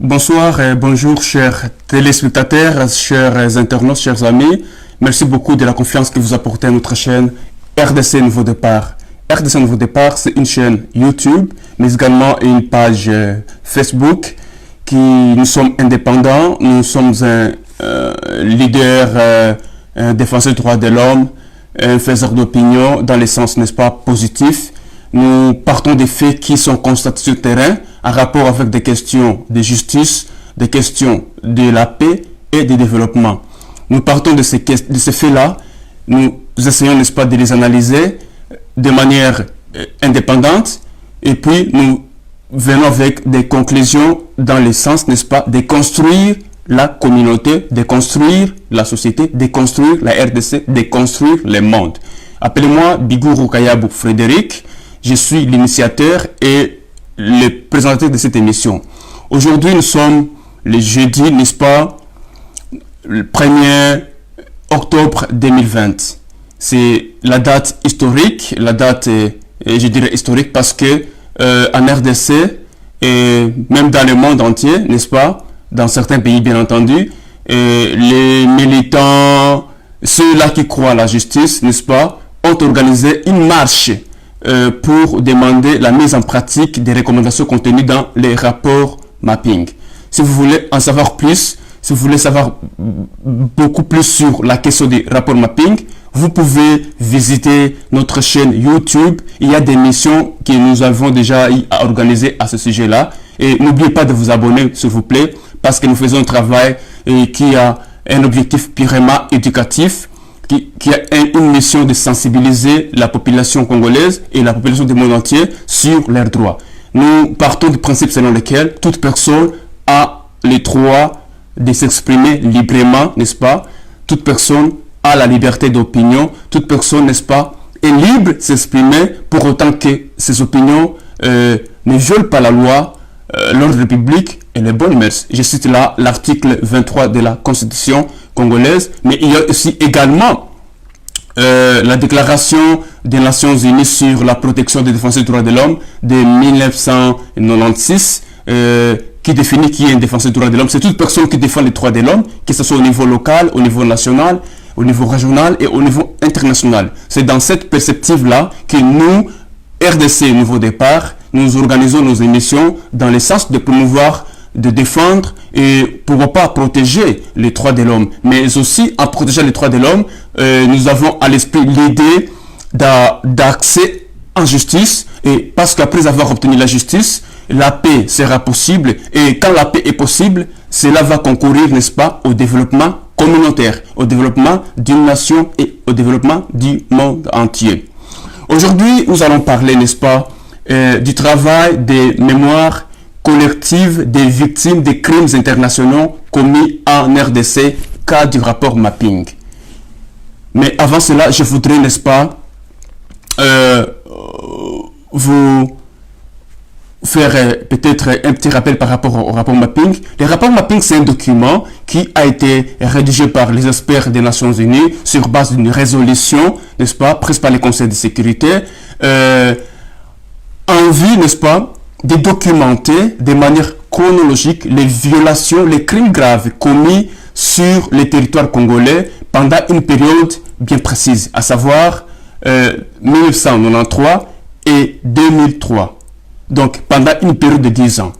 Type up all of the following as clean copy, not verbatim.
Bonsoir et bonjour chers téléspectateurs, chers internautes, chers amis. Merci beaucoup de la confiance que vous apportez à notre chaîne RDC Nouveau Départ. RDC Nouveau Départ, c'est une chaîne YouTube, mais également une page Facebook nous sommes indépendants, nous sommes un leader, un défenseur des droits de l'homme, un faiseur d'opinion dans le sens, n'est-ce pas, positif. Nous partons des faits qui sont constatés sur le terrain en rapport avec des questions de justice, des questions de la paix et du développement. Nous partons de ces faits-là, nous essayons, n'est-ce pas, de les analyser de manière indépendante et puis nous venons avec des conclusions dans le sens, n'est-ce pas, de construire la communauté, de construire la société, de construire la RDC, de construire le monde. Appelez-moi Bigou Rukayabou Frédéric. Je suis l'initiateur et le présentateur de cette émission. Aujourd'hui, nous sommes le jeudi, n'est-ce pas, le 1er octobre 2020. C'est la date historique, la date, je dirais historique parce que en RDC et même dans le monde entier, n'est-ce pas, dans certains pays bien entendu, les militants, ceux-là qui croient à la justice, n'est-ce pas, ont organisé une marche pour demander la mise en pratique des recommandations contenues dans les rapports mapping. Si vous voulez en savoir plus, si vous voulez savoir beaucoup plus sur la question des rapports mapping, vous pouvez visiter notre chaîne YouTube. Il y a des missions que nous avons déjà organisées à ce sujet-là. Et n'oubliez pas de vous abonner, s'il vous plaît, parce que nous faisons un travail qui a un objectif purement éducatif, qui a une mission de sensibiliser la population congolaise et la population du monde entier sur leurs droits. Nous partons du principe selon lequel toute personne a le droit de s'exprimer librement, n'est-ce pas? Toute personne a la liberté d'opinion, toute personne, n'est-ce pas, est libre de s'exprimer pour autant que ses opinions ne violent pas la loi, l'ordre public et les bonnes mœurs. Je cite là l'article 23 de la Constitution congolaise, mais il y a aussi également la déclaration des Nations Unies sur la protection des défenseurs des droits de l'homme de 1996 qui définit qui est un défenseur des droits de l'homme. C'est toute personne qui défend les droits de l'homme, que ce soit au niveau local, au niveau national, au niveau régional et au niveau international. C'est dans cette perspective-là que nous, RDC Nouveau Départ, nous organisons nos émissions dans le sens de promouvoir, de défendre et pourquoi pas protéger les droits de l'homme. Mais aussi, en protégeant les droits de l'homme, nous avons à l'esprit l'idée d'accès en justice, et parce qu'après avoir obtenu la justice, la paix sera possible, et quand la paix est possible, cela va concourir, n'est-ce pas, au développement communautaire, au développement d'une nation et au développement du monde entier. Aujourd'hui, nous allons parler, n'est-ce pas, du travail des mémoires collectives des victimes des crimes internationaux commis en RDC, cas du rapport mapping. Mais avant cela, je voudrais, n'est-ce pas, vous faire peut-être un petit rappel par rapport au rapport mapping. Le rapport mapping, c'est un document qui a été rédigé par les experts des Nations Unies sur base d'une résolution, n'est-ce pas, prise par le Conseil de sécurité, en vue, n'est-ce pas, de documenter de manière chronologique les violations, les crimes graves commis sur le territoire congolais pendant une période bien précise, à savoir 1993 et 2003. Donc, pendant une période de 10 ans.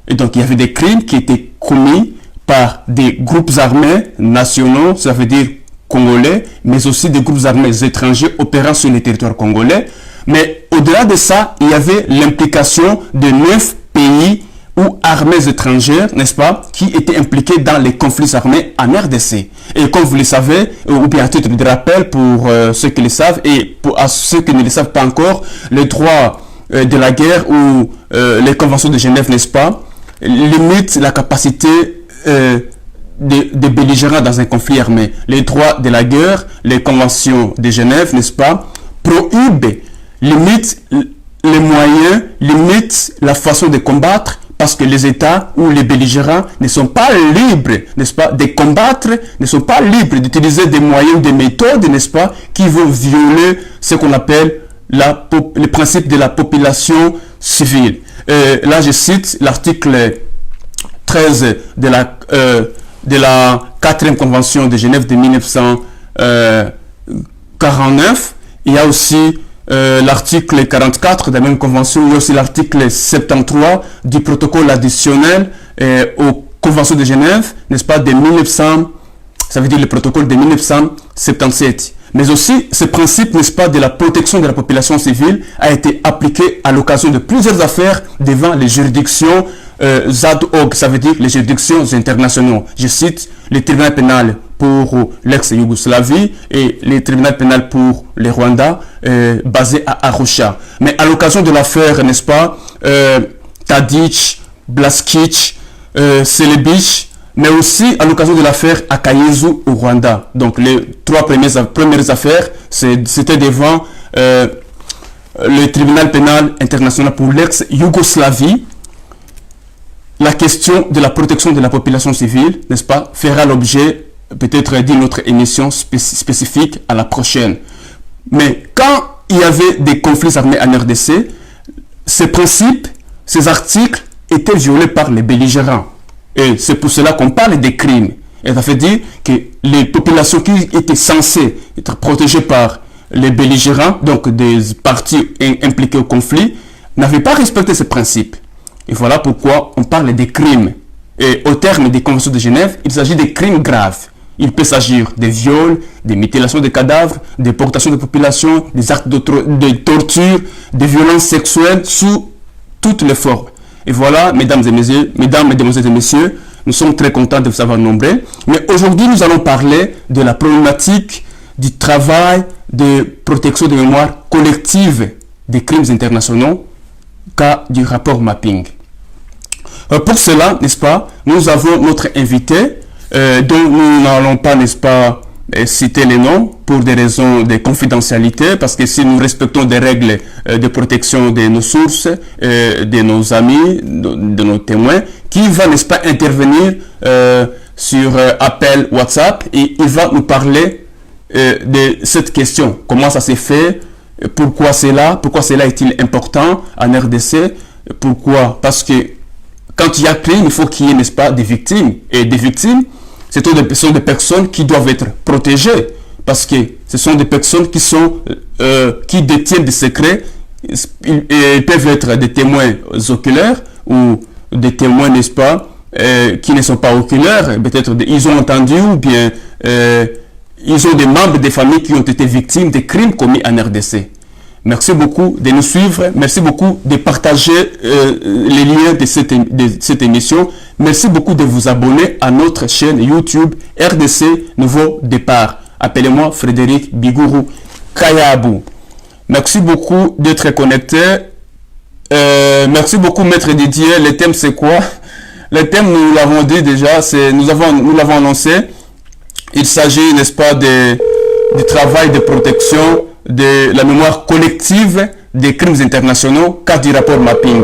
Et donc, il y avait des crimes qui étaient commis par des groupes armés nationaux, ça veut dire congolais, mais aussi des groupes armés étrangers opérant sur le territoire congolais. Mais au-delà de ça, il y avait l'implication de 9 pays ou armées étrangères, n'est-ce pas, qui étaient impliquées dans les conflits armés en RDC. Et comme vous le savez, ou bien à titre de rappel pour ceux qui le savent et pour ceux qui ne le savent pas encore, le droit de la guerre ou les conventions de Genève, n'est-ce pas, limitent la capacité des belligérants dans un conflit armé. Les droits de la guerre, les conventions de Genève, n'est-ce pas, prohibent, limitent les moyens, limitent la façon de combattre, parce que les États ou les belligérants ne sont pas libres, n'est-ce pas, de combattre, ne sont pas libres d'utiliser des moyens, des méthodes, n'est-ce pas, qui vont violer ce qu'on appelle le principe de la population civile. Là, je cite l'article 13 de la 4e convention de Genève de 1949. Il y a aussi l'article 44 de la même convention. Il y a aussi l'article 73 du protocole additionnel aux conventions de Genève, n'est-ce pas, de 1900, ça veut dire le protocole de 1977. Mais aussi, ce principe, n'est-ce pas, de la protection de la population civile a été appliqué à l'occasion de plusieurs affaires devant les juridictions ZAD-OG, ça veut dire les juridictions internationales. Je cite le tribunal pénal pour l'ex-Yougoslavie et le tribunal pénal pour le Rwanda, basé à Arusha. Mais à l'occasion de l'affaire, n'est-ce pas, Tadic, Blaskic, Celebic, mais aussi à l'occasion de l'affaire Akayesu au Rwanda. Donc les trois premières affaires, c'était devant le tribunal pénal international pour l'ex-Yougoslavie. La question de la protection de la population civile, n'est-ce pas, fera l'objet peut-être d'une autre émission spécifique à la prochaine. Mais quand il y avait des conflits armés en RDC, ces principes, ces articles étaient violés par les belligérants. Et c'est pour cela qu'on parle des crimes. Et ça veut dire que les populations qui étaient censées être protégées par les belligérants, donc des partis impliqués au conflit, n'avaient pas respecté ces principes. Et voilà pourquoi on parle des crimes. Et au terme des conventions de Genève, il s'agit de crimes graves. Il peut s'agir de viols, de mutilations de cadavres, de déportations de population, des actes de torture, de violences sexuelles sous toutes les formes. Et voilà, mesdames, mesdemoiselles et messieurs, nous sommes très contents de vous avoir nombreux. Mais aujourd'hui, nous allons parler de la problématique du travail de protection de mémoire collective des crimes internationaux, cas du rapport mapping. Pour cela, n'est-ce pas, nous avons notre invité, dont nous n'allons pas, n'est-ce pas, citer les noms pour des raisons de confidentialité, parce que si nous respectons des règles de protection de nos sources, de nos amis, de nos témoins, qui va, n'est-ce pas, intervenir sur appel WhatsApp et il va nous parler de cette question. Comment ça s'est fait? Pourquoi cela est-il important en RDC? Pourquoi? Parce que quand il y a crime, il faut qu'il y ait, n'est-ce pas, des victimes. Et des victimes, ce sont des personnes qui doivent être protégées. Parce que ce sont des personnes qui détiennent des secrets. Ils peuvent être des témoins oculaires ou des témoins, n'est-ce pas, qui ne sont pas oculaires. Peut-être ils ont entendu ou bien ils ont des membres des familles qui ont été victimes des crimes commis en RDC. Merci beaucoup de nous suivre. Merci beaucoup de partager les liens de cette émission. Merci beaucoup de vous abonner à notre chaîne YouTube RDC Nouveau Départ. Appelez-moi Frédéric Biguru Kayabou. Merci beaucoup d'être connecté. Merci beaucoup Maître Didier. Le thème c'est quoi? Le thème, nous l'avons dit déjà, nous l'avons annoncé. Il s'agit, n'est-ce pas, du travail de protection de la mémoire collective des crimes internationaux, cas du rapport mapping.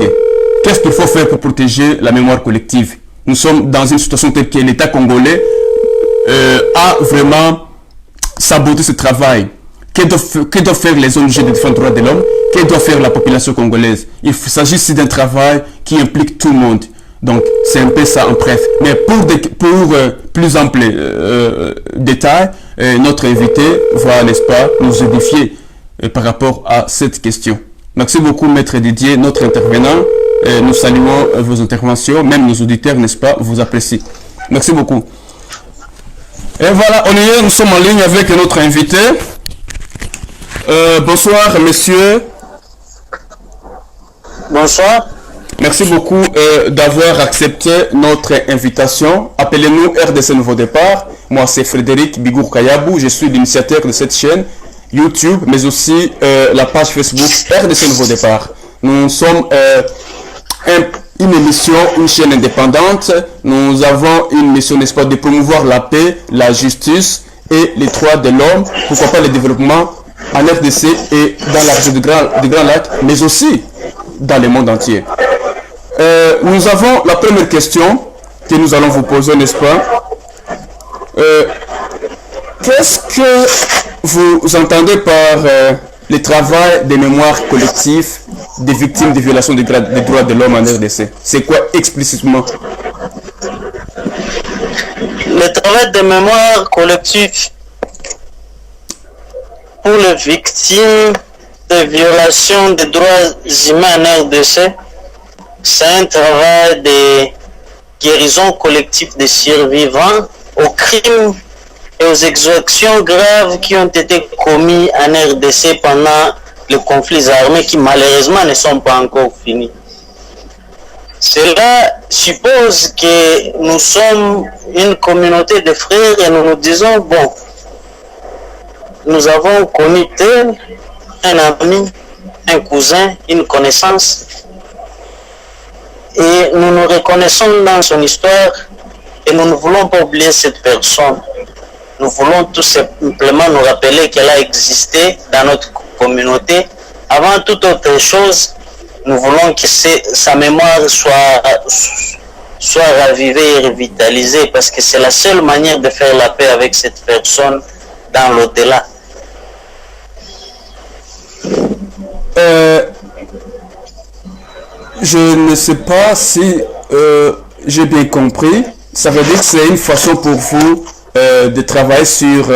Qu'est-ce qu'il faut faire pour protéger la mémoire collective? Nous sommes dans une situation telle que l'État congolais a vraiment saboté ce travail. Que doivent faire les ONG de défense des droits de l'homme? Que doit faire la population congolaise? Il s'agit ici d'un travail qui implique tout le monde. Donc, c'est un peu ça en bref. Mais pour plus ample détail, notre invité va, n'est-ce pas, nous édifier par rapport à cette question. Merci beaucoup, Maître Didier, notre intervenant. Nous saluons vos interventions, même nos auditeurs, n'est-ce pas, vous apprécient. Merci beaucoup. Et voilà, nous sommes en ligne avec notre invité. Bonsoir, monsieur. Bonsoir. Merci beaucoup d'avoir accepté notre invitation. Appelez-nous RDC Nouveau Départ. Moi, c'est Frédéric Bigour Kayabou. Je suis l'initiateur de cette chaîne YouTube, mais aussi la page Facebook RDC Nouveau Départ. Nous sommes une émission, une chaîne indépendante. Nous avons une mission, n'est-ce pas, de promouvoir la paix, la justice et les droits de l'homme. Pourquoi pas le développement en RDC et dans la région du Grand Lac, mais aussi dans le monde entier. Nous avons la première question que nous allons vous poser, n'est-ce pas? Qu'est-ce que vous entendez par le travail des mémoires collectives des victimes de violations des droits de l'homme en RDC? C'est quoi explicitement? le travail de mémoire collective pour les victimes de violations des droits humains en RDC, c'est un travail de guérison collective des survivants aux crimes et aux exactions graves qui ont été commis en RDC pendant les conflits armés qui malheureusement ne sont pas encore finis. Cela suppose que nous sommes une communauté de frères et nous nous disons, bon, nous avons connu tel, un ami, un cousin, une connaissance, et nous nous reconnaissons dans son histoire et nous ne voulons pas oublier cette personne. Nous voulons tout simplement nous rappeler qu'elle a existé dans notre communauté. Avant toute autre chose, nous voulons que sa mémoire soit ravivée et revitalisée parce que c'est la seule manière de faire la paix avec cette personne dans l'au-delà. Je ne sais pas si j'ai bien compris. Ça veut dire que c'est une façon pour vous de travailler sur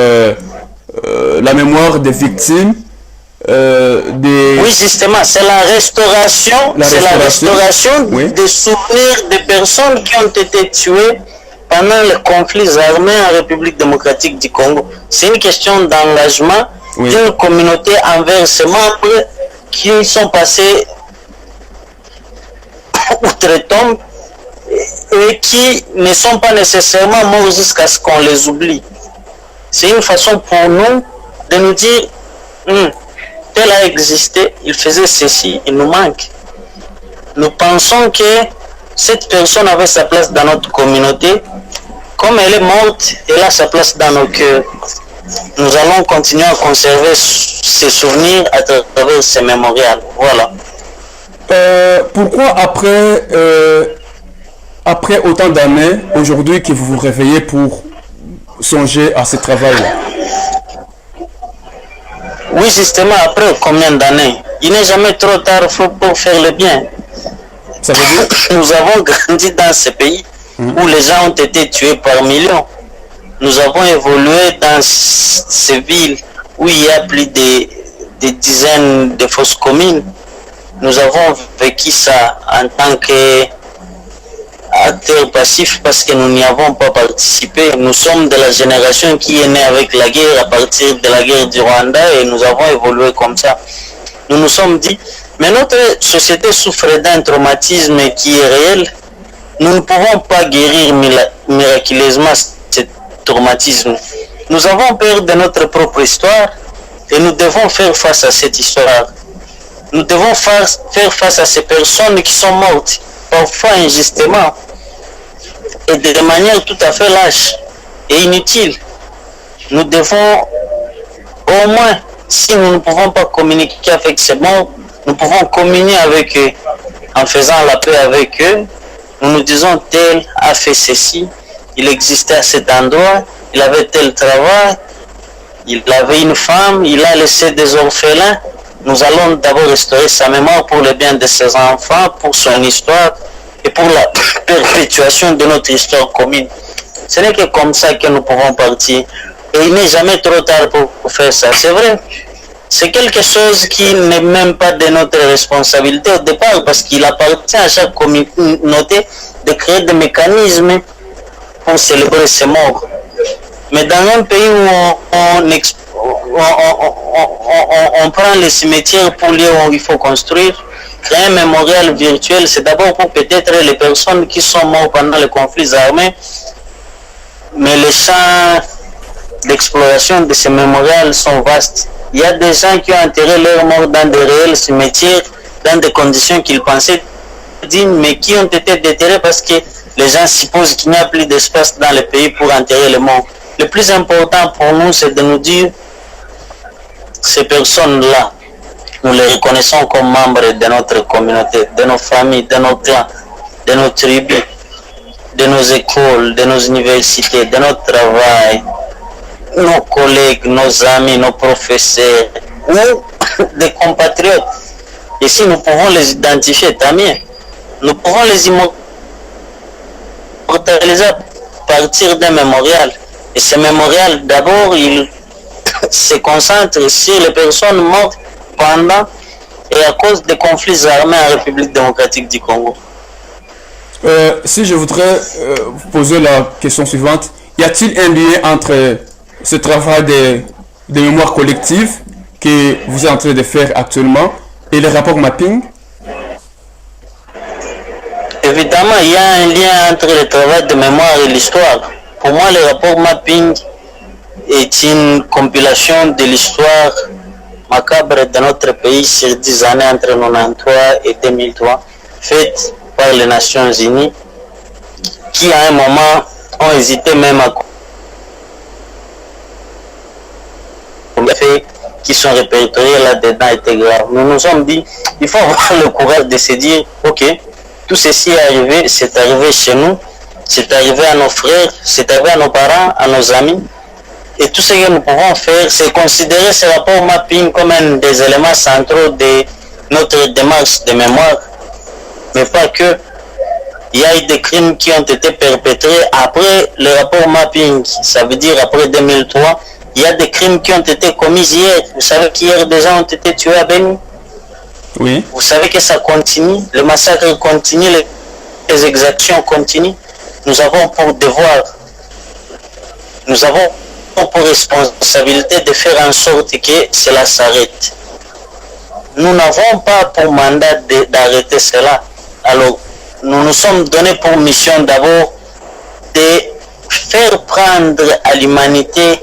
la mémoire des victimes. Oui, justement, c'est la restauration, oui, des souvenirs des personnes qui ont été tuées pendant les conflits armés en République démocratique du Congo. C'est une question d'engagement d'une communauté envers ses membres qui sont passés outre-tombe et qui ne sont pas nécessairement morts jusqu'à ce qu'on les oublie. C'est une façon pour nous de nous dire tel a existé, il faisait ceci, il nous manque. Nous pensons que cette personne avait sa place dans notre communauté. Comme elle est morte, elle a sa place dans nos cœurs. Nous allons continuer à conserver ces souvenirs à travers ces mémorials. Voilà. Pourquoi après autant d'années, aujourd'hui que vous vous réveillez pour songer à ce travail-là? Oui, justement, après combien d'années? Il n'est jamais trop tard pour faire le bien. Ça veut dire? Nous avons grandi dans ce pays où les gens ont été tués par millions. Nous avons évolué dans ces villes où il y a plus de dizaines de fosses communes. Nous avons vécu ça en tant qu'acteurs passifs parce que nous n'y avons pas participé. Nous sommes de la génération qui est née avec la guerre à partir de la guerre du Rwanda et nous avons évolué comme ça. Nous nous sommes dit, mais notre société souffre d'un traumatisme qui est réel. Nous ne pouvons pas guérir miraculeusement ce traumatisme. Nous avons peur de notre propre histoire et nous devons faire face à cette histoire. Nous devons faire face à ces personnes qui sont mortes, parfois injustement, et de manière tout à fait lâche et inutile. Nous devons, au moins, si nous ne pouvons pas communiquer avec ces morts, nous pouvons communier avec eux en faisant la paix avec eux. Nous nous disons, tel a fait ceci, il existait à cet endroit, il avait tel travail, il avait une femme, il a laissé des orphelins. Nous allons d'abord restaurer sa mémoire pour le bien de ses enfants, pour son histoire et pour la perpétuation de notre histoire commune. Ce n'est que comme ça que nous pouvons partir. Et il n'est jamais trop tard pour faire ça. C'est vrai, c'est quelque chose qui n'est même pas de notre responsabilité au départ parce qu'il appartient à chaque communauté de créer des mécanismes pour célébrer ses morts. Mais dans un pays où on prend les cimetières pour lieux où il faut construire, créer un mémorial virtuel, c'est d'abord pour peut-être les personnes qui sont mortes pendant les conflits armés, mais les champs d'exploration de ces mémorials sont vastes. Il y a des gens qui ont enterré leurs morts dans de réels cimetières, dans des conditions qu'ils pensaient dignes, mais qui ont été déterrés parce que les gens supposent qu'il n'y a plus d'espace dans le pays pour enterrer les morts. Le plus important pour nous, c'est de nous dire ces personnes-là, nous les reconnaissons comme membres de notre communauté, de nos familles, de nos clans, de nos tribus, de nos écoles, de nos universités, de notre travail, nos collègues, nos amis, nos professeurs ou des compatriotes. Et si nous pouvons les identifier, tant mieux. Nous pouvons les immortaliser partir d'un mémorial. Et ce mémorial, d'abord, il se concentre sur les personnes mortes pendant et à cause des conflits armés en République démocratique du Congo. Si je voudrais vous poser la question suivante, y a-t-il un lien entre ce travail de mémoire collective que vous êtes en train de faire actuellement et le rapport mapping? Évidemment, il y a un lien entre le travail de mémoire et l'histoire. Pour moi, le rapport mapping est une compilation de l'histoire macabre de notre pays sur 10 années entre 1993 et 2003, faite par les Nations Unies, qui à un moment ont hésité même à les faits qui sont répertoriés là-dedans étaient graves. Nous nous sommes dit, il faut avoir le courage de se dire, ok, tout ceci est arrivé, c'est arrivé chez nous, c'est arrivé à nos frères, c'est arrivé à nos parents, à nos amis. Et tout ce que nous pouvons faire, c'est considérer ce rapport mapping comme un des éléments centraux de notre démarche de mémoire. Mais pas que. Il y a eu des crimes qui ont été perpétrés après le rapport mapping. Ça veut dire après 2003, il y a des crimes qui ont été commis hier. Vous savez qu'hier des gens ont été tués à Beni. Oui. Vous savez que ça continue, le massacre continue, les exactions continuent. Nous avons pour devoir, nous avons pour responsabilité de faire en sorte que cela s'arrête. Nous n'avons pas pour mandat d'arrêter cela. Alors, nous nous sommes donnés pour mission d'abord de faire prendre à l'humanité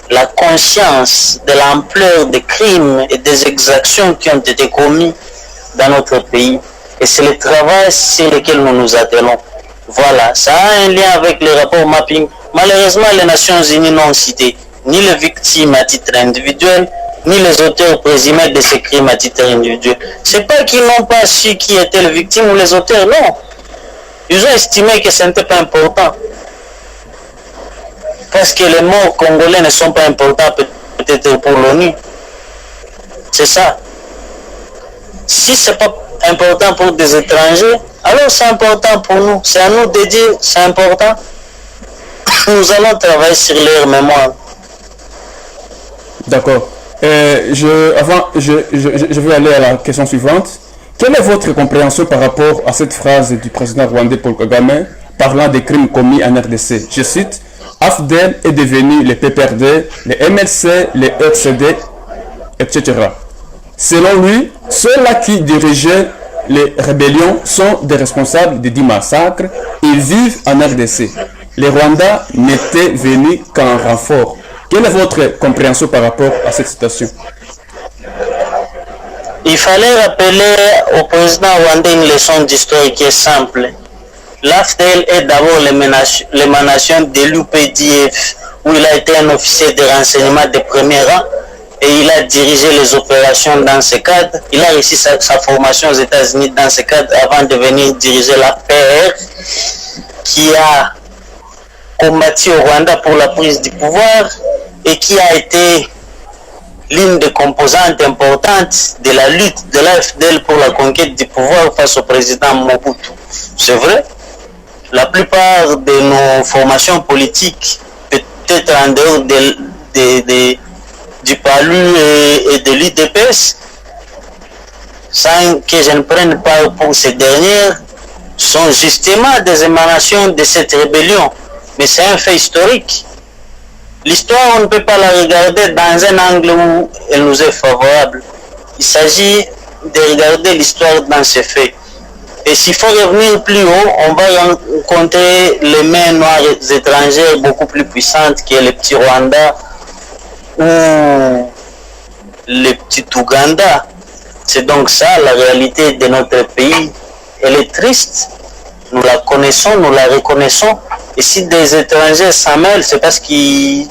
la conscience de l'ampleur des crimes et des exactions qui ont été commis dans notre pays. Et c'est le travail sur lequel nous nous attelons. Voilà, ça a un lien avec le rapport mapping. Malheureusement, les Nations Unies n'ont cité ni les victimes à titre individuel, ni les auteurs présumés de ces crimes à titre individuel. C'est pas qu'ils n'ont pas su qui étaient les victimes ou les auteurs, non. Ils ont estimé que ce n'était pas important. Parce que les morts congolais ne sont pas importants peut-être pour l'ONU. C'est ça. Si ce n'est pas important pour des étrangers, alors c'est important pour nous. C'est à nous de dire c'est important. Nous allons travailler sur leur mémoire. D'accord. Je vais aller à la question suivante. Quelle est votre compréhension par rapport à cette phrase du président rwandais Paul Kagame parlant des crimes commis en RDC? Je cite, AFDEL est devenu le PPRD, le MLC, le RCD, etc. Selon lui, ceux-là qui dirigeaient les rébellions sont des responsables de 10 massacres. Ils vivent en RDC. Les Rwandais n'étaient venus qu'en renfort. Quelle est votre compréhension par rapport à cette citation? Il fallait rappeler au président rwandais une leçon d'histoire qui est simple. L'AFDEL est d'abord l'émanation de l'UPDF, où il a été un officier de renseignement de premier rang et il a dirigé les opérations dans ce cadre. Il a réussi sa formation aux États-Unis dans ce cadre avant de venir diriger la PR qui a combattu au Rwanda pour la prise du pouvoir et qui a été l'une des composantes importantes de la lutte de l'AFDEL pour la conquête du pouvoir face au président Mobutu. C'est vrai, la plupart de nos formations politiques, peut-être en dehors du PALU et de l'UDPS, sans que je ne prenne part pour ces dernières, sont justement des émanations de cette rébellion. Mais c'est un fait historique. L'histoire, on ne peut pas la regarder dans un angle où elle nous est favorable. Il s'agit de regarder l'histoire dans ses faits. Et s'il faut revenir plus haut, on va rencontrer les mains noires étrangères beaucoup plus puissantes que les petits Rwandais ou les petits Ouganda. C'est donc ça la réalité de notre pays. Elle est triste. Nous la connaissons, nous la reconnaissons. Et si des étrangers s'en mêlent, c'est parce qu'ils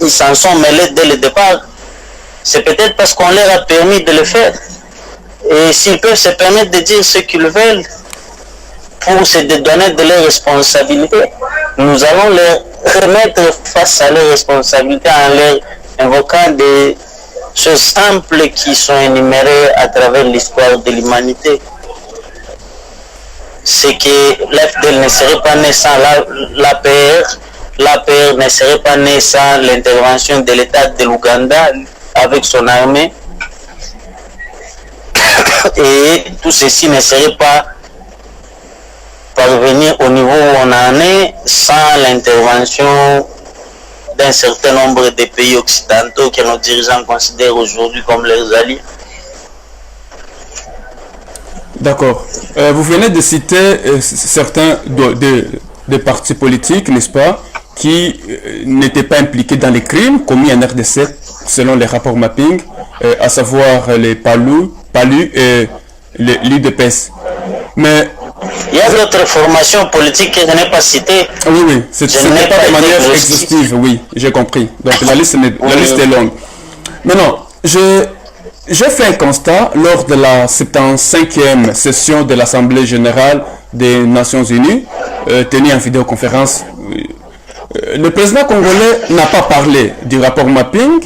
s'en sont mêlés dès le départ. C'est peut-être parce qu'on leur a permis de le faire. Et s'ils peuvent se permettre de dire ce qu'ils veulent pour se dédouaner de leurs responsabilités, nous allons les remettre face à leurs responsabilités en leur invoquant des choses simples qui sont énumérées à travers l'histoire de l'humanité. c'est que l'AFDL ne serait pas né sans l'APR, l'APR ne serait pas né sans l'intervention de l'État de l'Ouganda avec son armée, et tout ceci ne serait pas parvenir au niveau où on en est sans l'intervention d'un certain nombre de pays occidentaux que nos dirigeants considèrent aujourd'hui comme leurs alliés. D'accord. Vous venez de citer certains des partis politiques, n'est-ce pas, qui n'étaient pas impliqués dans les crimes commis en RDC selon les rapports mapping, à savoir les PALU et l'UDPS. Mais il y a d'autres formations politiques que je n'ai pas citées. oui, oui, ce n'est pas de manière exhaustive, oui, j'ai compris. Donc la liste est longue. Maintenant, j'ai fait un constat lors de la 75e session de l'Assemblée générale des Nations Unies, tenue en vidéoconférence. Le président congolais n'a pas parlé du rapport mapping.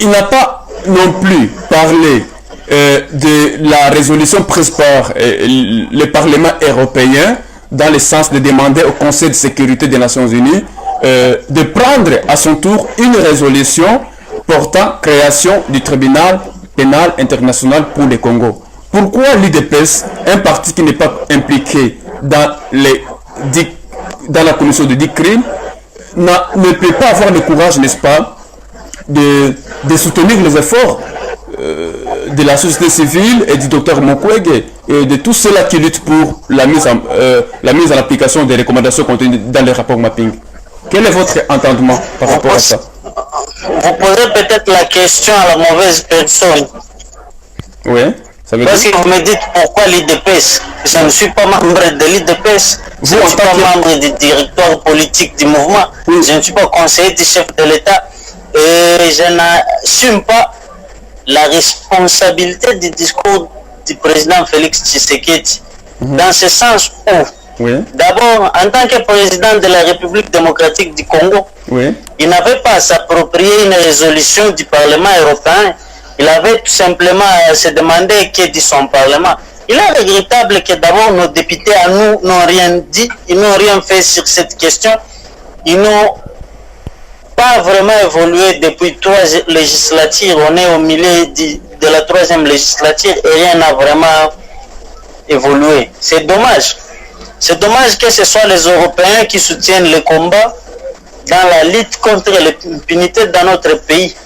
Il n'a pas non plus parlé de la résolution prise par le Parlement européen dans le sens de demander au Conseil de sécurité des Nations Unies de prendre à son tour une résolution portant création du tribunal pénal international pour le Congo. Pourquoi l'UDPS, un parti qui n'est pas impliqué dans la commission de 10 crimes, ne peut pas avoir le courage, n'est-ce pas, de soutenir les efforts de la société civile et du docteur Mukwege et de tous ceux-là qui luttent pour la mise en application des recommandations contenues dans les rapports mapping. Quel est votre entendement par rapport à ça? Vous posez peut-être la question à la mauvaise personne. Oui, ça veut Parce dire... que vous me dites pourquoi l'IDPS. Je ne suis pas membre de l'IDPS. Je ne suis pas membre du directoire politique du mouvement. Oui. Je ne suis pas conseiller du chef de l'État. Et je n'assume pas la responsabilité du discours du président Félix Tshisekedi. Dans ce sens où, oui, d'abord, en tant que président de la République démocratique du Congo, oui, il n'avait pas à s'approprier une résolution du Parlement européen. Il avait tout simplement à se demander que dit son Parlement. Il est regrettable que d'abord nos députés à nous n'ont rien dit, ils n'ont rien fait sur cette question. Ils n'ont pas vraiment évolué depuis 3 législatures. On est au milieu de la 3e législature et rien n'a vraiment évolué. C'est dommage. C'est dommage que ce soit les Européens qui soutiennent le combat dans la lutte contre l'impunité dans notre pays.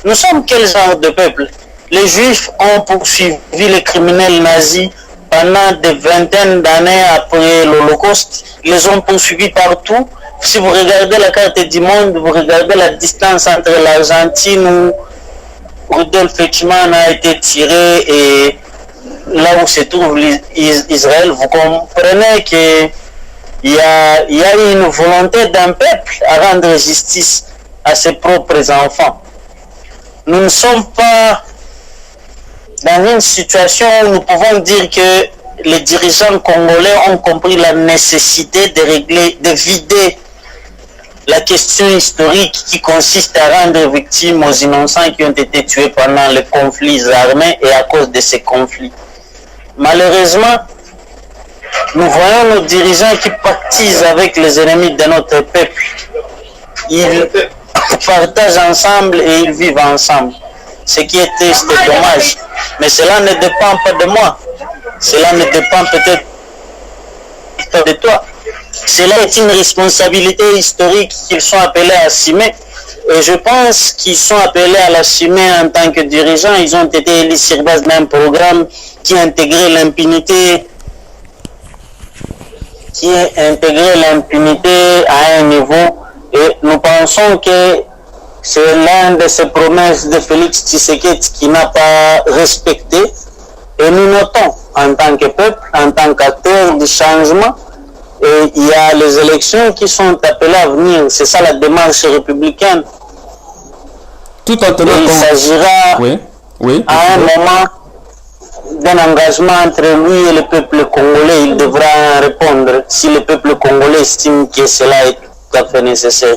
Nous sommes quel genre de peuple? Les Juifs ont poursuivi les criminels nazis pendant des vingtaines d'années après l'Holocauste. Ils les ont poursuivis partout. Si vous regardez la carte du monde, vous regardez la distance entre l'Argentine où Rudolf Eichmann a été tiré et là où se trouve Israël, vous comprenez qu'il y a une volonté d'un peuple à rendre justice à ses propres enfants. Nous ne sommes pas dans une situation où nous pouvons dire que les dirigeants congolais ont compris la nécessité de vider la question historique qui consiste à rendre victimes aux innocents qui ont été tués pendant les conflits armés et à cause de ces conflits. Malheureusement, nous voyons nos dirigeants qui pactisent avec les ennemis de notre peuple. Ils partagent ensemble et ils vivent ensemble. Ce qui est triste et dommage. Mais cela ne dépend pas de moi. Cela ne dépend peut-être de toi. Cela est une responsabilité historique qu'ils sont appelés à assumer. Et je pense qu'ils sont appelés à l'assumer en tant que dirigeants. Ils ont été élus sur base d'un programme qui intégrait l'impunité, à un niveau. Et nous pensons que c'est l'une de ces promesses de Félix Tshisekedi qui n'a pas respecté. Et nous notons, en tant que peuple, en tant qu'acteur du changement, et il y a les élections qui sont appelées à venir. C'est ça la démarche républicaine. Tout en tenant compte. Il s'agira à un moment d'un engagement entre lui et le peuple congolais. Il devra en répondre si le peuple congolais estime que cela est tout à fait nécessaire.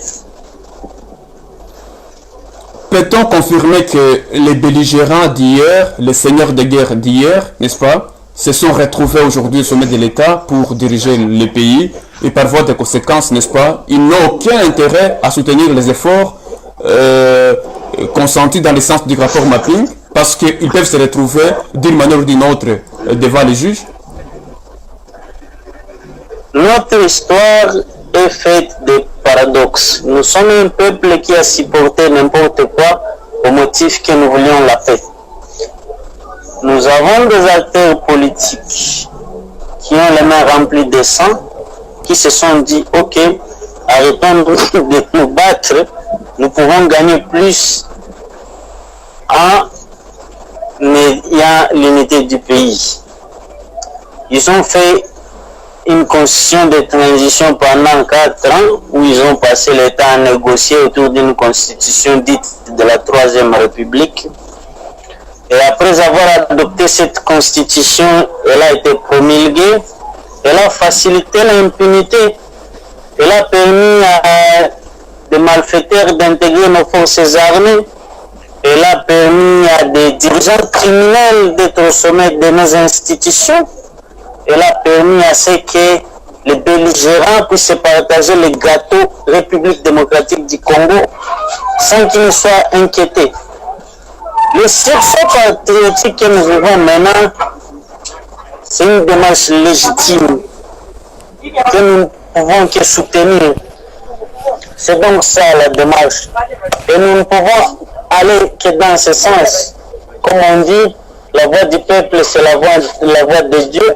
Peut-on confirmer que les belligérants d'hier, les seigneurs de guerre d'hier, n'est-ce pas, se sont retrouvés aujourd'hui au sommet de l'État pour diriger le pays et par voie de conséquences, n'est-ce pas, ils n'ont aucun intérêt à soutenir les efforts consentis dans le sens du rapport mapping parce qu'ils peuvent se retrouver d'une manière ou d'une autre devant les juges. Notre histoire est faite de paradoxes. Nous sommes un peuple qui a supporté n'importe quoi au motif que nous voulions la paix. Nous avons des acteurs politiques qui ont les mains remplies de sang, qui se sont dit, ok, arrêtons de nous battre, nous pouvons gagner plus en ayant l'unité du pays. Ils ont fait une constitution de transition pendant 4 ans où ils ont passé le temps à négocier autour d'une constitution dite de la Troisième République. Et après avoir adopté cette constitution, elle a été promulguée, elle a facilité l'impunité, elle a permis à des malfaiteurs d'intégrer nos forces armées, elle a permis à des dirigeants criminels d'être au sommet de nos institutions, elle a permis à ce que les belligérants puissent se partager les gâteaux République démocratique du Congo sans qu'ils ne soient inquiétés. Le sursaut patriotique que nous vivons maintenant, c'est une démarche légitime que nous ne pouvons que soutenir. C'est donc ça la démarche. Et nous ne pouvons aller que dans ce sens. Comme on dit, la voix du peuple, c'est la voix de Dieu.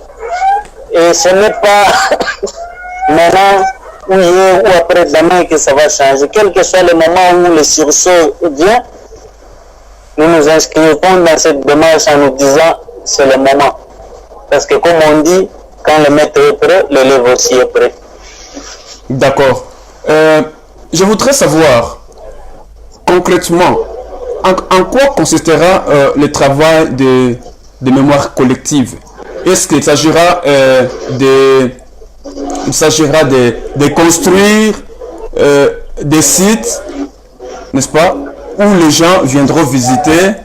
Et ce n'est pas maintenant ou hier ou après-demain que ça va changer. Quel que soit le moment où le sursaut vient, nous nous inscrivons dans cette démarche en nous disant c'est le moment. Parce que comme on dit, quand le maître est prêt, l'élève aussi est prêt. D'accord. Je voudrais savoir concrètement en quoi consistera le travail de mémoire collective. Est-ce qu'il s'agira de construire des sites, n'est-ce pas, où les gens viendront visiter?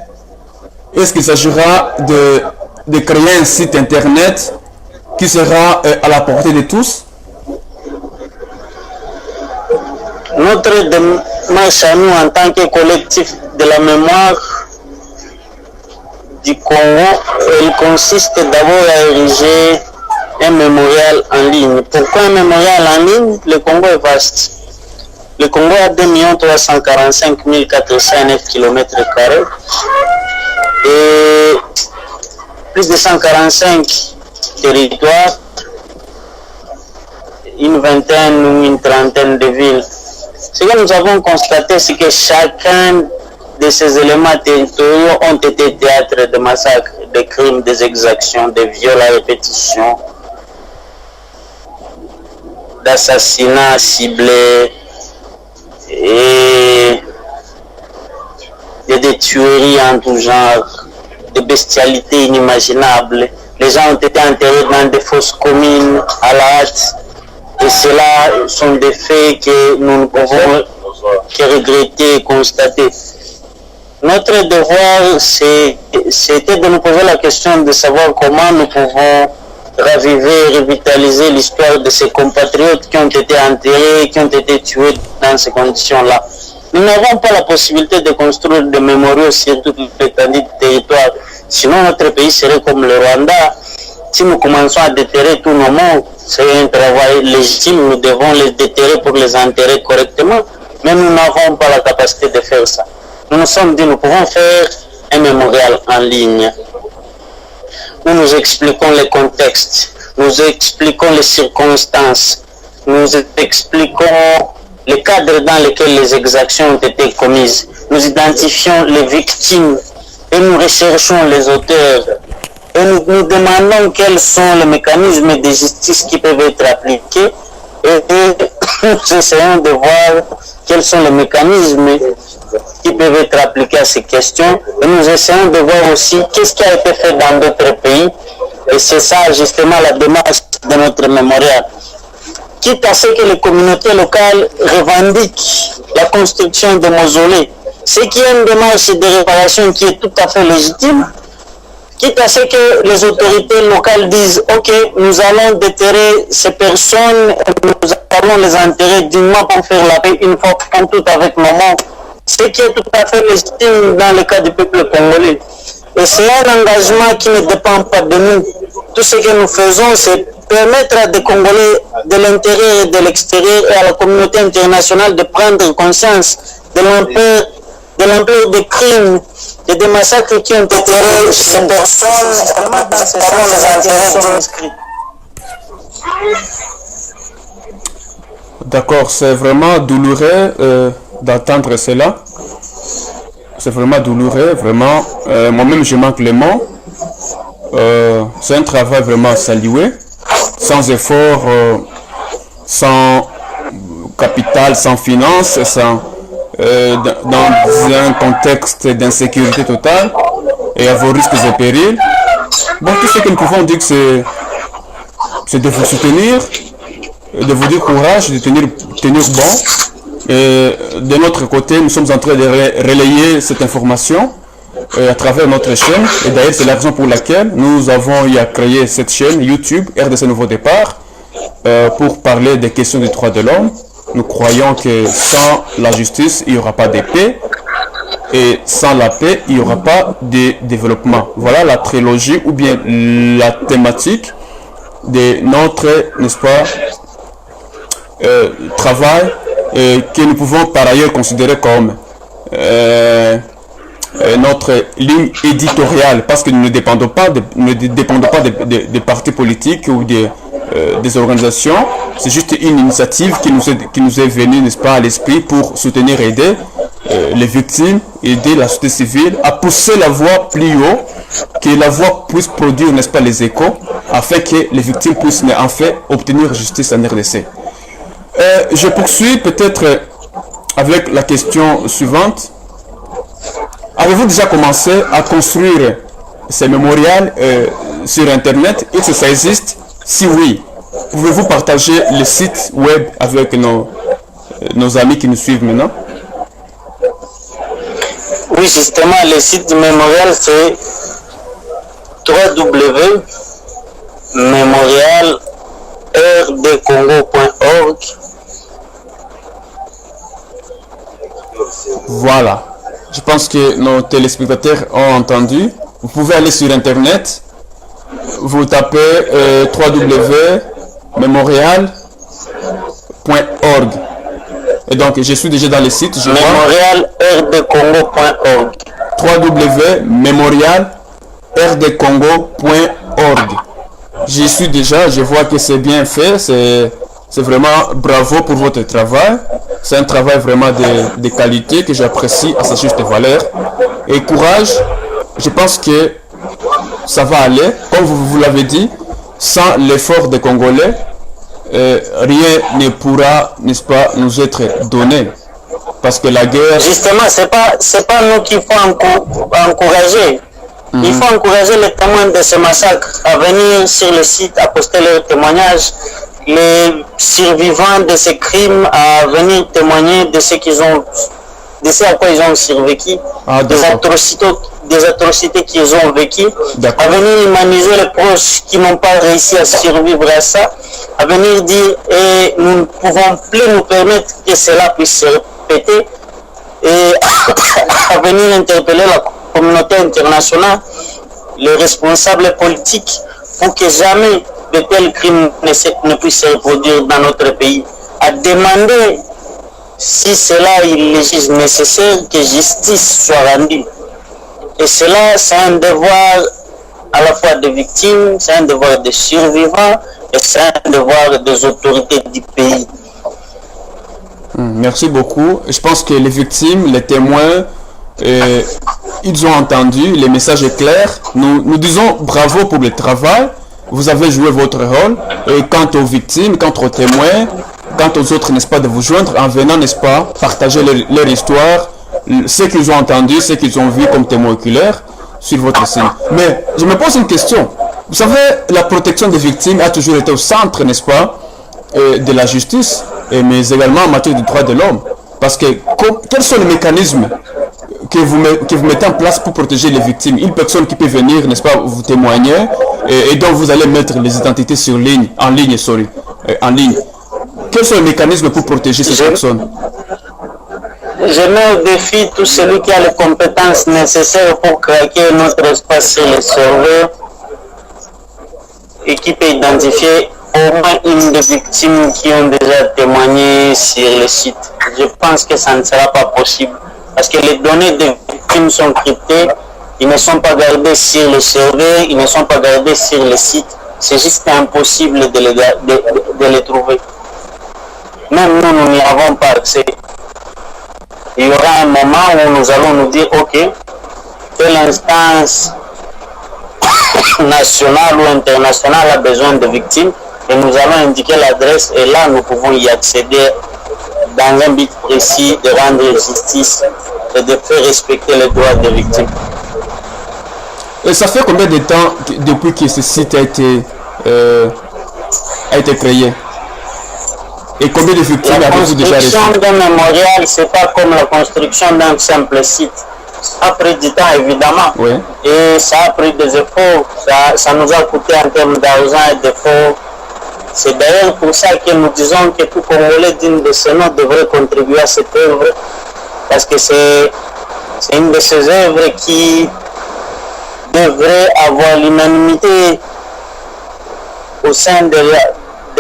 Est-ce qu'il s'agira de créer un site internet qui sera à la portée de tous? Notre démarche à nous en tant que collectif de la mémoire du Congo, elle consiste d'abord à ériger un mémorial en ligne. Pourquoi un mémorial en ligne? Le Congo est vaste. Le Congo a 2 345 409 km² et plus de 145 territoires, une vingtaine ou une trentaine de villes. Ce que nous avons constaté, c'est que chacun de ces éléments territoriaux ont été théâtres de massacres, de crimes, des exactions, de viols à répétition, d'assassinats ciblés et de tueries en tout genre, de bestialités inimaginables. Les gens ont été enterrés dans des fosses communes à la hâte. Et cela sont des faits que nous ne pouvons que regretter et constater. Notre devoir, c'était de nous poser la question de savoir comment nous pouvons raviver et revitaliser l'histoire de ces compatriotes qui ont été enterrés, qui ont été tués dans ces conditions-là. Nous n'avons pas la possibilité de construire des mémoriaux sur toute l'étendue du territoire. Sinon, notre pays serait comme le Rwanda. Si nous commençons à déterrer tous nos morts, c'est un travail légitime, nous devons les déterrer pour les enterrer correctement, mais nous n'avons pas la capacité de faire ça. Nous nous sommes dit, nous pouvons faire un mémorial en ligne, où nous expliquons les contextes, nous expliquons les circonstances, nous expliquons les cadres dans lesquels les exactions ont été commises, nous identifions les victimes et nous recherchons les auteurs. Et nous demandons quels sont les mécanismes de justice qui peuvent être appliqués et nous essayons de voir quels sont les mécanismes qui peuvent être appliqués à ces questions et nous essayons de voir aussi qu'est-ce qui a été fait dans d'autres pays et c'est ça justement la démarche de notre mémorial. Quitte à ce que les communautés locales revendiquent la construction de mausolées, ce qui est une démarche de réparation qui est tout à fait légitime. quitte à ce que les autorités locales disent ok, nous allons déterrer ces personnes, nous allons les enterrer dignement pour faire la paix une fois pour toutes avec nos morts, ce qui est tout à fait légitime dans le cas du peuple congolais. Et c'est un engagement qui ne dépend pas de nous. Tout ce que nous faisons, c'est permettre à des Congolais de l'intérieur et de l'extérieur et à la communauté internationale de prendre conscience de l'ampleur des crimes et des massacres qui ont été faits ces personnes. Dans ces salons, les intérêts sont inscrits. D'accord, c'est vraiment douloureux d'entendre cela. C'est vraiment douloureux, vraiment. Moi-même, je manque les mots. C'est un travail vraiment salué, sans effort, sans capital, sans finance, dans un contexte d'insécurité totale et à vos risques et périls. Bon, tout ce que nous pouvons dire, c'est de vous soutenir, de vous dire courage, de tenir bon. Et de notre côté, nous sommes en train de relayer cette information à travers notre chaîne. Et d'ailleurs, c'est la raison pour laquelle nous avons eu à créer cette chaîne YouTube, RDC Nouveau Départ, pour parler des questions des droits de l'homme. Nous croyons que sans la justice, il n'y aura pas de paix. Et sans la paix, il n'y aura pas de développement. Voilà la trilogie ou bien la thématique de notre, n'est-ce pas, travail que nous pouvons par ailleurs considérer comme notre ligne éditoriale, parce que nous ne dépendons pas des partis politiques ou des organisations. C'est juste une initiative qui nous est venue, n'est-ce pas, à l'esprit pour soutenir et aider les victimes, aider la société civile à pousser la voix plus haut, que la voix puisse produire, n'est-ce pas, les échos, afin que les victimes puissent en fait obtenir justice en RDC. Je poursuis peut-être avec la question suivante. Avez-vous déjà commencé à construire ces mémorials sur Internet? Est-ce que ça existe? Si oui, pouvez-vous partager le site web avec nos amis qui nous suivent maintenant? Oui, justement, le site du mémorial, c'est www.memorialrdcongo.org. Voilà. Je pense que nos téléspectateurs ont entendu. Vous pouvez aller sur Internet. Vous tapez www.memorial.org. Et donc, je suis déjà dans le site. Memorialrdcongo.org. www.memorialrdcongo.org. J'y suis déjà. Je vois que c'est bien fait. C'est vraiment bravo pour votre travail. C'est un travail vraiment de qualité que j'apprécie à sa juste valeur. Et courage, je pense que ça va aller. Comme vous l'avez dit, sans l'effort des Congolais, rien ne pourra, n'est-ce pas, nous être donné. Parce que la guerre... Justement, c'est pas nous qu'il faut encourager. Il faut encourager les témoins de ce massacre à venir sur le site, à poster leurs témoignages. Les survivants de ces crimes à venir témoigner de ce qu'ils ont, de ce à quoi ils ont survécu, des atrocités qu'ils ont vécues, à venir humaniser les proches qui n'ont pas réussi à survivre à ça, à venir dire et nous ne pouvons plus nous permettre que cela puisse se répéter, et à venir interpeller la communauté internationale, les responsables politiques, pour que jamais de tels crimes ne puissent se reproduire dans notre pays, à demander, si cela il est nécessaire, que justice soit rendue. Et cela, c'est un devoir à la fois des victimes, c'est un devoir des survivants, et c'est un devoir des autorités du pays. Merci beaucoup. Je pense que les victimes, les témoins, ils ont entendu, le message est clair. Nous disons bravo pour le travail. Vous avez joué votre rôle. Et quant aux victimes, quant aux témoins, quant aux autres, n'est-ce pas, de vous joindre en venant, n'est-ce pas, partager leur histoire, ce qu'ils ont entendu, ce qu'ils ont vu comme témoins oculaires sur votre site. Mais je me pose une question. Vous savez, la protection des victimes a toujours été au centre, n'est-ce pas, de la justice, mais également en matière de droits de l'homme. Parce que quels sont les mécanismes que vous mettez en place pour protéger les victimes. Une personne qui peut venir, n'est-ce pas, vous témoigner et donc vous allez mettre les identités en ligne. Quels sont les mécanismes pour protéger ces personnes? Je mets au défi tout celui qui a les compétences nécessaires pour craquer notre espace sur les serveurs et qui peut identifier au moins une des victimes qui ont déjà témoigné sur le site. Je pense que ça ne sera pas possible parce que les données des victimes sont cryptées, ils ne sont pas gardés sur le serveur, ils ne sont pas gardés sur le site. C'est juste impossible de les trouver. Même nous n'y avons pas accès. Il y aura un moment où nous allons nous dire, ok, telle instance nationale ou internationale a besoin de victimes et nous allons indiquer l'adresse et là nous pouvons y accéder dans un but précis de rendre justice et de faire respecter les droits des victimes. Et ça fait combien de temps depuis que ce site a été créé? Et combien de victimes avez-vous déjà reçues? La construction d'un mémorial, c'est pas comme la construction d'un simple site. Ça a pris du temps, évidemment. Oui. Et ça a pris des efforts. Ça nous a coûté en termes d'argent et d'efforts. C'est d'ailleurs pour ça que nous disons que tout Congolais digne de ce nom devrait contribuer à cette œuvre. Parce que c'est une de ces œuvres qui devrait avoir l'unanimité au sein de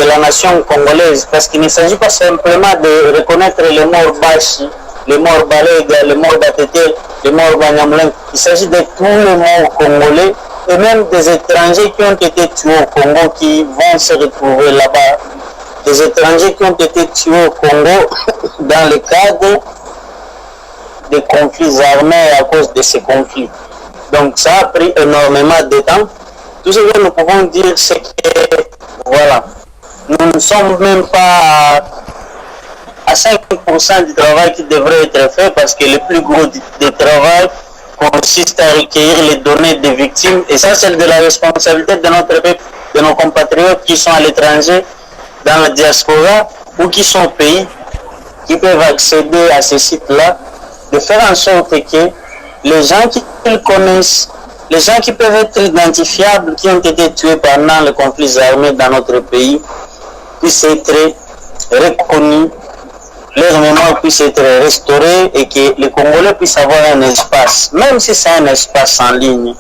la nation congolaise, parce qu'il ne s'agit pas simplement de reconnaître les morts Bachi, les morts Balega, les morts Batete, les morts Banyamuleng. Il s'agit de tous les morts congolais et même des étrangers qui ont été tués au Congo qui vont se retrouver là-bas. Des étrangers qui ont été tués au Congo dans le cadre des conflits armés à cause de ces conflits. Donc ça a pris énormément de temps. Tout ce que nous pouvons dire, c'est que voilà, nous ne sommes même pas à 5% du travail qui devrait être fait parce que le plus gros du travail consiste à recueillir les données des victimes et ça c'est de la responsabilité de notre peuple, de nos compatriotes qui sont à l'étranger, dans la diaspora ou qui sont au pays, qui peuvent accéder à ces sites-là, de faire en sorte que les gens qui le connaissent, les gens qui peuvent être identifiables, qui ont été tués pendant les conflits armés dans notre pays, puissent être reconnus, leur mémoire puisse être restaurée et que les Congolais puissent avoir un espace, même si c'est un espace en ligne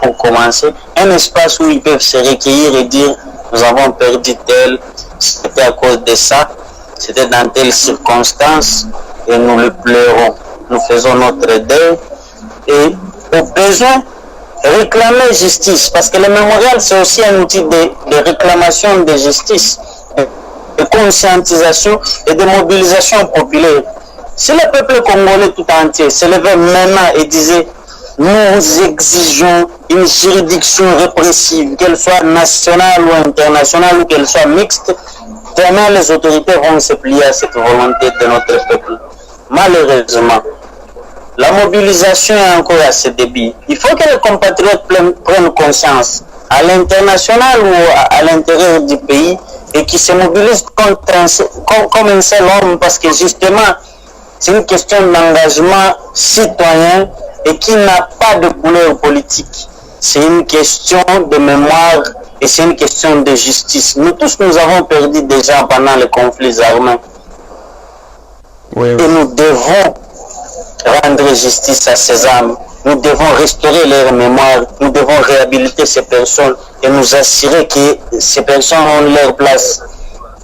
pour commencer, un espace où ils peuvent se recueillir et dire nous avons perdu tel, c'était à cause de ça, c'était dans telle circonstance et nous le pleurons. Nous faisons notre deuil et au besoin réclamer justice, parce que le mémorial c'est aussi un outil de réclamation de justice, de conscientisation et de mobilisation populaire. Si le peuple congolais tout entier se levait maintenant et disait nous exigeons une juridiction répressive, qu'elle soit nationale ou internationale ou qu'elle soit mixte, demain les autorités vont se plier à cette volonté de notre peuple. Malheureusement, la mobilisation est encore à ce débit. Il faut que les compatriotes prennent conscience à l'international ou à l'intérieur du pays et qui se mobilisent comme un seul homme parce que justement c'est une question d'engagement citoyen et qui n'a pas de couleur politique. C'est une question de mémoire et c'est une question de justice. Nous tous nous avons perdu des gens pendant les conflits armés. Oui. Et nous devons rendre justice à ces âmes. Nous devons restaurer leur mémoire. Nous devons réhabiliter ces personnes et nous assurer que ces personnes ont leur place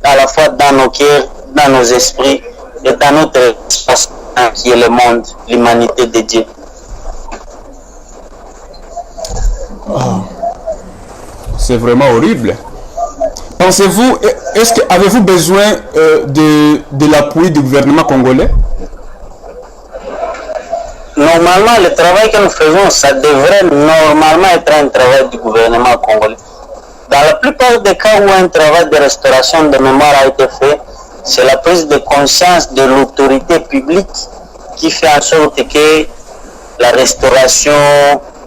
à la fois dans nos cœurs, dans nos esprits et dans notre espace qui est le monde, l'humanité de Dieu. Oh. C'est vraiment horrible. Pensez-vous, avez-vous besoin de l'appui du gouvernement congolais? Normalement, le travail que nous faisons, ça devrait normalement être un travail du gouvernement congolais. Dans la plupart des cas où un travail de restauration de mémoire a été fait, c'est la prise de conscience de l'autorité publique qui fait en sorte que la restauration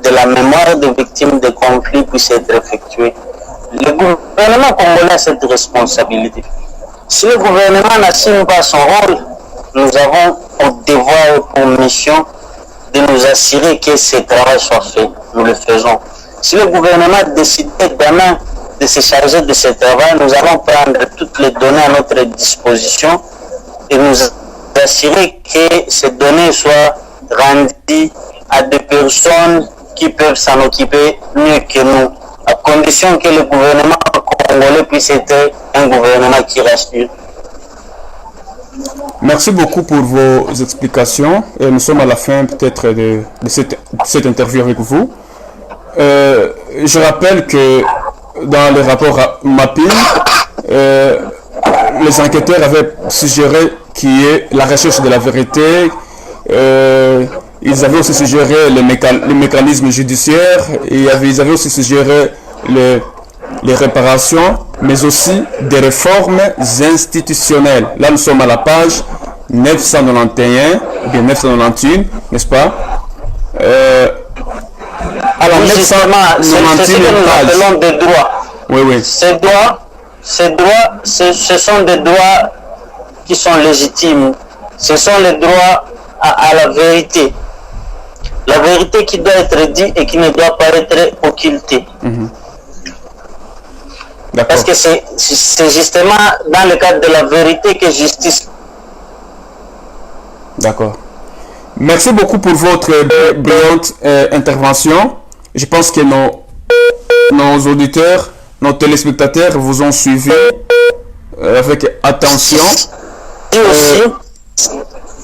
de la mémoire des victimes de conflits puisse être effectuée. Le gouvernement congolais a cette responsabilité. Si le gouvernement n'assume pas son rôle, nous avons pour devoir et pour mission de nous assurer que ce travail soit fait. Nous le faisons. Si le gouvernement décidait demain de se charger de ce travail, nous allons prendre toutes les données à notre disposition et nous assurer que ces données soient rendues à des personnes qui peuvent s'en occuper mieux que nous, à condition que le gouvernement congolais puisse être un gouvernement qui rassure. Merci beaucoup pour vos explications. Et nous sommes à la fin peut-être de cette interview avec vous. Je rappelle que dans le rapport mapping, les enquêteurs avaient suggéré qu'il y ait la recherche de la vérité. Ils avaient aussi suggéré les mécanismes judiciaires. Ils avaient aussi suggéré les réparations, mais aussi des réformes institutionnelles. Là, nous sommes à la page 991, ou bien 991, n'est-ce pas? Alors, Oui, justement, c'est ce que nous appelons des droits. Oui, oui. Ces droits, ce sont des droits qui sont légitimes. Ce sont les droits à la vérité. La vérité qui doit être dite et qui ne doit pas être occultée. Parce que c'est justement dans le cadre de la vérité que justice. D'accord. Merci beaucoup pour votre brillante intervention. Je pense que nos auditeurs, nos téléspectateurs vous ont suivi avec attention. Et aussi,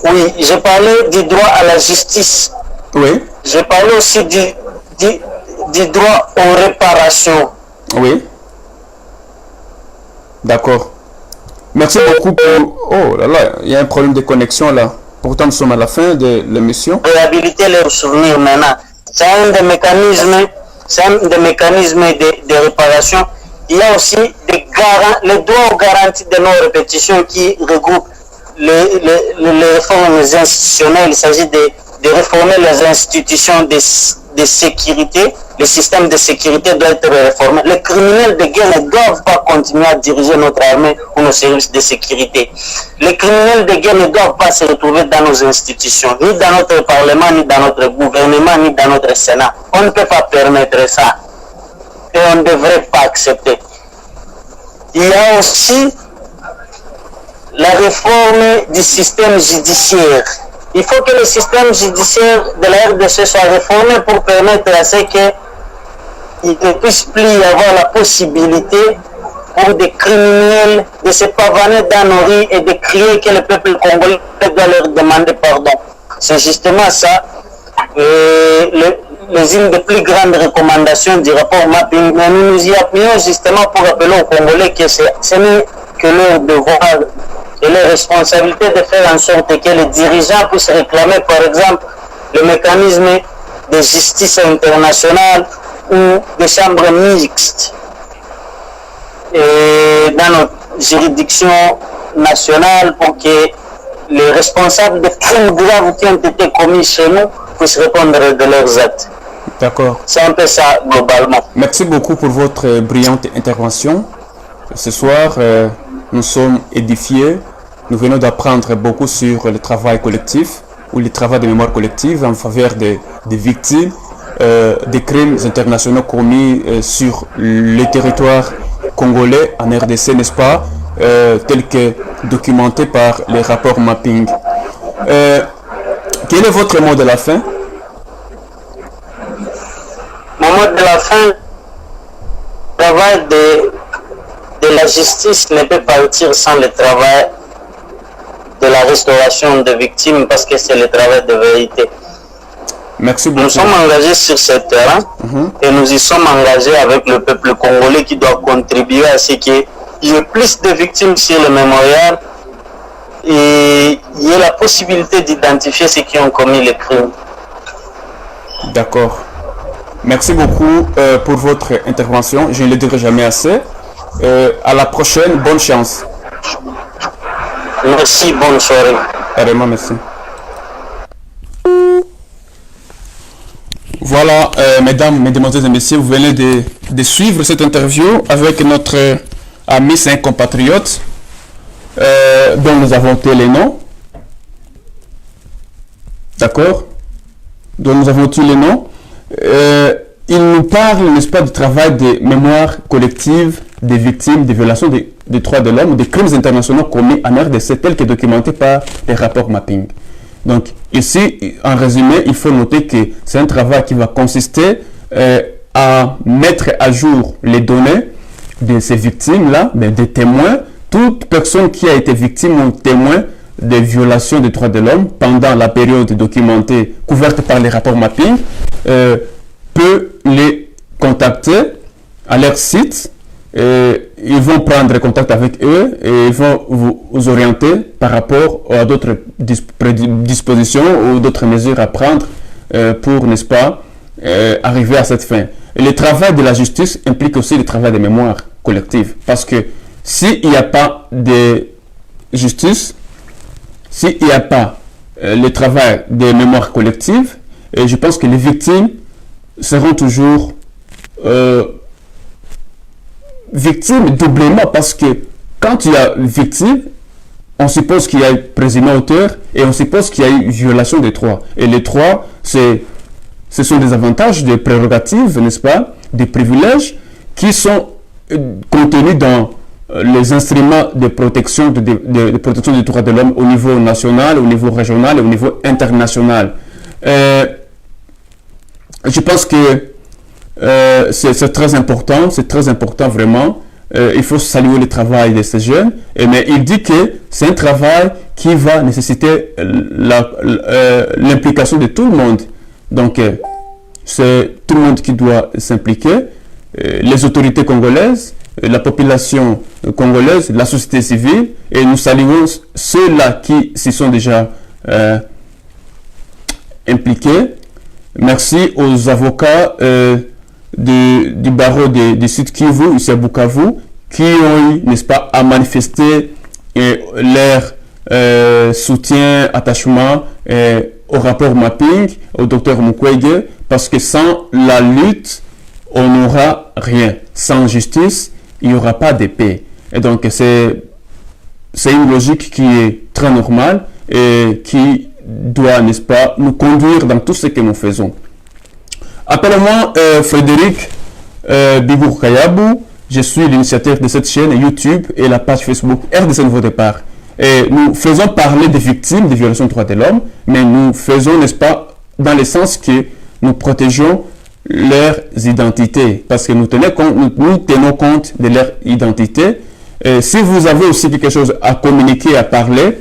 oui, j'ai parlé du droit à la justice. Oui. J'ai parlé aussi du droit aux réparations. Oui. D'accord. Merci beaucoup pour... Oh là là, il y a un problème de connexion là. Pourtant, nous sommes à la fin de l'émission. Réhabiliter leurs souvenirs maintenant. C'est un des mécanismes, de réparation. Il y a aussi les droits aux garanties de non-répétition qui regroupent les réformes institutionnelles. Il s'agit de réformer les institutions de sécurité. Le système de sécurité doit être réformé. Les criminels de guerre ne doivent pas continuer à diriger notre armée ou nos services de sécurité. Les criminels de guerre ne doivent pas se retrouver dans nos institutions, ni dans notre Parlement, ni dans notre gouvernement, ni dans notre Sénat. On ne peut pas permettre ça. Et on ne devrait pas accepter. Il y a aussi la réforme du système judiciaire. Il faut que le système judiciaire de la RDC soit réformé pour permettre à ce qu'il ne puisse plus y avoir la possibilité pour des criminels de se pavaner dans nos rues et de crier que le peuple congolais doit leur demander pardon. C'est justement ça les unes des plus grandes recommandations du rapport mapping. Mais nous nous y appuyons justement pour rappeler aux Congolais que ce n'est que leur devoir et leur responsabilité de faire en sorte que les dirigeants puissent réclamer, par exemple, le mécanisme de justice internationale ou des chambres mixtes dans notre juridiction nationale pour que les responsables des crimes graves qui ont été commis chez nous puissent répondre de leurs actes. D'accord. C'est un peu ça globalement. Merci beaucoup pour votre brillante intervention. Ce soir, nous sommes édifiés. Nous venons d'apprendre beaucoup sur le travail collectif ou le travail de mémoire collective en faveur des victimes des crimes internationaux commis sur le territoire congolais en RDC, n'est-ce pas, tel que documenté par les rapports mapping. Quel est votre mot de la fin? Mon mot de la fin, le travail de la justice ne peut partir sans le travail de la restauration des victimes parce que c'est le travail de vérité. Merci beaucoup. Nous sommes engagés sur ce terrain et nous y sommes engagés avec le peuple congolais qui doit contribuer à ce qu'il y ait plus de victimes sur le mémorial et il y ait la possibilité d'identifier ceux qui ont commis les crimes. D'accord. Merci beaucoup pour votre intervention. Je ne le dirai jamais assez. À la prochaine. Bonne chance. Merci, bonne soirée. Vraiment, merci. Voilà, mesdames, mesdemoiselles et messieurs, vous venez de suivre cette interview avec notre ami, c'est un compatriote dont nous avons ôté les noms. D'accord? dont nous avons tous les noms, il nous parle, n'est-ce pas, du travail des mémoires collectives des victimes des violations des droits de l'homme ou des crimes internationaux commis en RDC, tel que documenté par les rapports mapping. Donc, ici, en résumé, il faut noter que c'est un travail qui va consister à mettre à jour les données de ces victimes-là, des témoins, toute personne qui a été victime ou témoin des violations des droits de l'homme pendant la période documentée, couverte par les rapports mapping, peut les contacter à leur site. Ils vont prendre contact avec eux et ils vont vous orienter par rapport à d'autres dispositions ou d'autres mesures à prendre pour, n'est-ce pas, arriver à cette fin. Et le travail de la justice implique aussi le travail de mémoire collective, parce que s'il n'y a pas de justice, s'il n'y a pas le travail de mémoire collective, je pense que les victimes seront toujours victimes doublement, parce que quand il y a victime, on suppose qu'il y a eu présumé auteur et on suppose qu'il y a eu violation des droits. Et les droits, ce sont des avantages, des prérogatives, n'est-ce pas, des privilèges qui sont contenus dans les instruments de protection, de protection des droits de l'homme au niveau national, au niveau régional et au niveau international. Je pense que c'est très important vraiment. Il faut saluer le travail de ces jeunes, mais il dit que c'est un travail qui va nécessiter l'implication de tout le monde. Donc, c'est tout le monde qui doit s'impliquer, les autorités congolaises, la population congolaise, la société civile, et nous saluons ceux-là qui s'y sont déjà impliqués. Merci aux avocats du barreau du Sud Kivu, ici à Bukavu, qui ont eu, n'est-ce pas, à manifester leur soutien, attachement au rapport mapping, au docteur Mukwege, parce que sans la lutte, on n'aura rien. Sans justice, il n'y aura pas de paix. Et donc, c'est une logique qui est très normale et qui doit, n'est-ce pas, nous conduire dans tout ce que nous faisons. Appelez-moi Frédéric Bigour Kayabou. Je suis l'initiateur de cette chaîne YouTube et la page Facebook RDC Nouveau Départ. Et nous faisons parler des victimes des violations des droits de l'homme, mais nous faisons, n'est-ce pas, dans le sens que nous protégeons leurs identités, parce que nous tenons compte de leur identité. Et si vous avez aussi quelque chose à communiquer, à parler,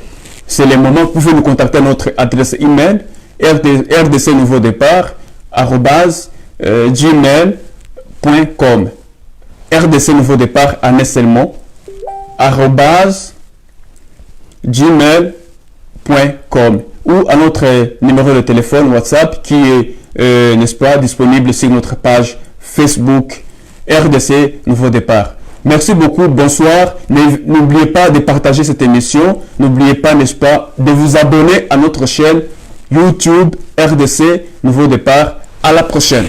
c'est le moment, vous pouvez nous contacter à notre adresse email rdcnouveaudépart@gmail.com. RDC Nouveau Départ en un seul mot @gmail.com, ou à notre numéro de téléphone WhatsApp qui est n'est-ce pas, disponible sur notre page Facebook RDC Nouveau Départ. Merci beaucoup, bonsoir. N'oubliez pas de partager cette émission. N'oubliez pas, n'est-ce pas, de vous abonner à notre chaîne YouTube RDC Nouveau Départ. À la prochaine.